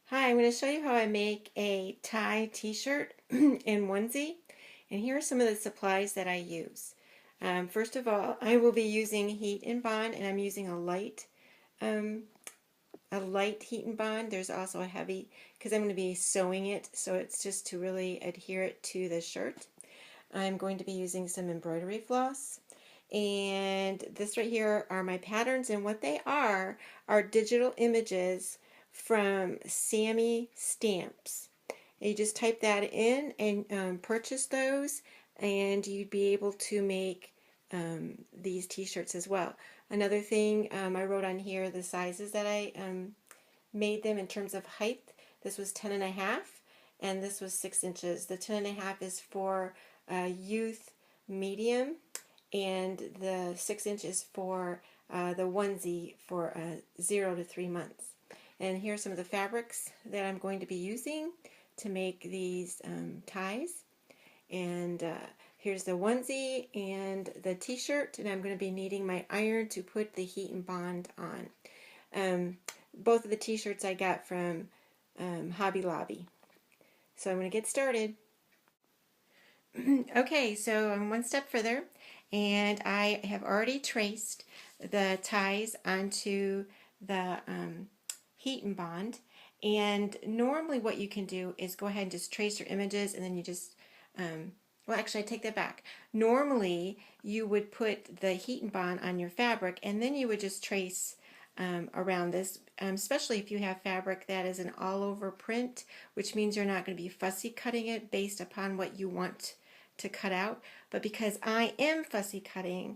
Hi, I'm going to show you how I make a tie t-shirt and onesie, and here are some of the supplies that I use. First of all, I will be using heat and bond, and I'm using um, a light heat and bond. There's also a heavy, because I'm going to be sewing it, so it's just to really adhere it to the shirt. I'm going to be using some embroidery floss, and this right here are my patterns, and what they are digital images from Sami Stamps. And you just type that in and purchase those, and you'd be able to make these t-shirts as well. Another thing, I wrote on here the sizes that I made them in terms of height. This was 10.5 and this was 6 inches. The 10.5 is for youth medium, and the 6 inches for the onesie for 0 to 3 months. And here's some of the fabrics that I'm going to be using to make these ties. And here's the onesie and the t-shirt, and I'm going to be needing my iron to put the heat and bond on. Both of the t-shirts I got from Hobby Lobby. So I'm going to get started. Okay, so I'm one step further, and I have already traced the ties onto the heat and bond. And normally what you can do is go ahead and just trace your images, and then you just well, actually I take that back. Normally you would put the heat and bond on your fabric, and then you would just trace around this, especially if you have fabric that is an all-over print, which means you're not going to be fussy cutting it based upon what you want to cut out. But because I am fussy cutting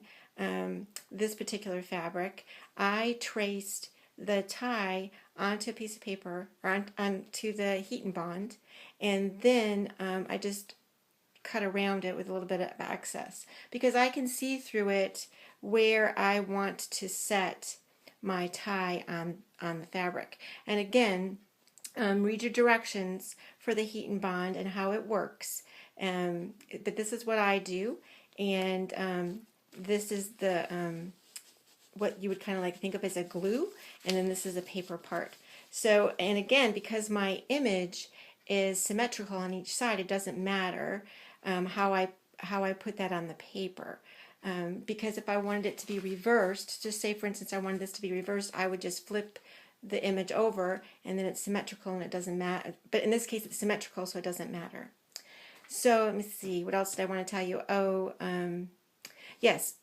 this particular fabric, I traced the tie onto a piece of paper, or onto the heat and bond, and then I just cut around it with a little bit of excess, because I can see through it where I want to set my tie on the fabric. And again, read your directions for the heat and bond and how it works. But this is what I do, and this is the what you would kind of like think of as a glue, and then this is a paper part. So, and again, because my image is symmetrical on each side, it doesn't matter how I put that on the paper. Because if I wanted it to be reversed, just say for instance I wanted this to be reversed, I would just flip the image over, and then it's symmetrical and it doesn't matter. But in this case it's symmetrical, so it doesn't matter. So let me see, what else did I want to tell you? Oh, yes.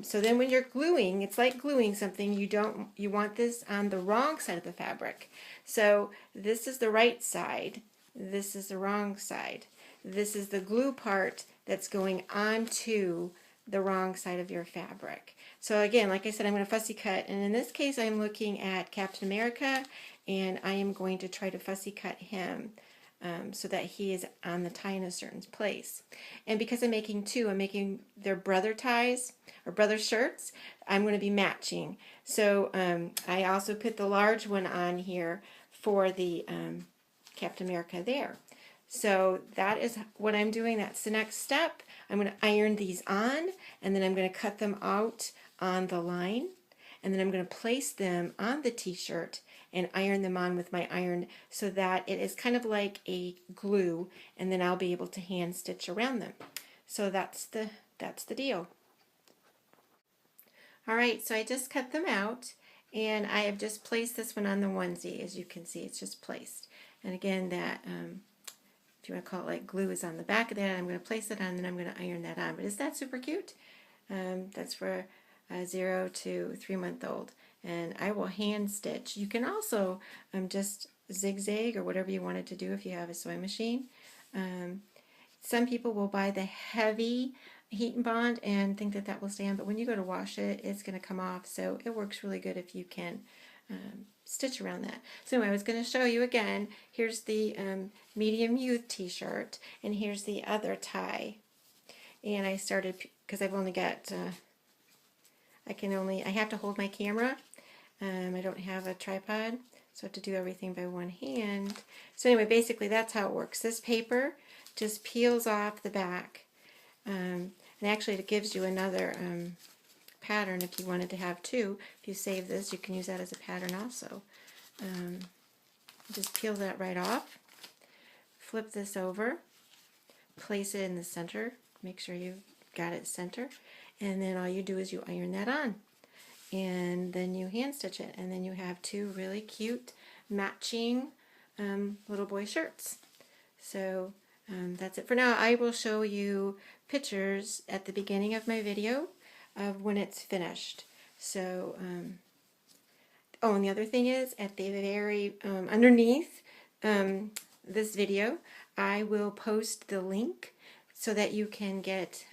So then when you're gluing, it's like gluing something. You want this on the wrong side of the fabric. So this is the right side. This is the wrong side. This is the glue part that's going onto the wrong side of your fabric. So again, like I said, I'm going to fussy cut, and in this case I'm looking at Captain America, and I am going to try to fussy cut him so that he is on the tie in a certain place. And because I'm making two, I'm making their brother ties or brother shirts, I'm going to be matching. So I also put the large one on here for the Captain America there. So that is what I'm doing. That's the next step. I'm going to iron these on, and then I'm going to cut them out on the line, and then I'm going to place them on the t-shirt and iron them on with my iron so that it is kind of like a glue, and then I'll be able to hand stitch around them. So that's the deal. Alright, so I just cut them out, and I have just placed this one on the onesie. As you can see, it's just placed. And again, that if you want to call it like glue, is on the back of that. I'm going to place it on, and then I'm going to iron that on. But isn't that super cute? That's for 0 to 3 month old. And I will hand stitch. You can also just zigzag or whatever you wanted to do if you have a sewing machine. Some people will buy the heavy heat and bond and think that that will stay on, but when you go to wash it, it's going to come off. So it works really good if you can stitch around that. So anyway, I was going to show you again. Here's the medium youth t-shirt, and here's the other tie. And I started, because I've only got, I have to hold my camera. I don't have a tripod, so I have to do everything by one hand. So anyway, basically that's how it works. This paper just peels off the back. And actually it gives you another pattern if you wanted to have two. If you save this, you can use that as a pattern also. Just peel that right off. Flip this over. Place it in the center. Make sure you've got it center. And then all you do is you iron that on. And then you hand stitch it. And then you have two really cute matching little boy shirts. So that's it for now. I will show you pictures at the beginning of my video of when it's finished. So, oh, and the other thing is, at the very underneath this video, I will post the link so that you can get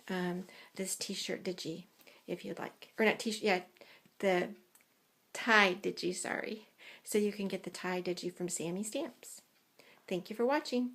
this t-shirt digi if you'd like. Or not t-shirt, yeah, the tie digi, sorry. So you can get the tie digi from Sami Stamps. Thank you for watching.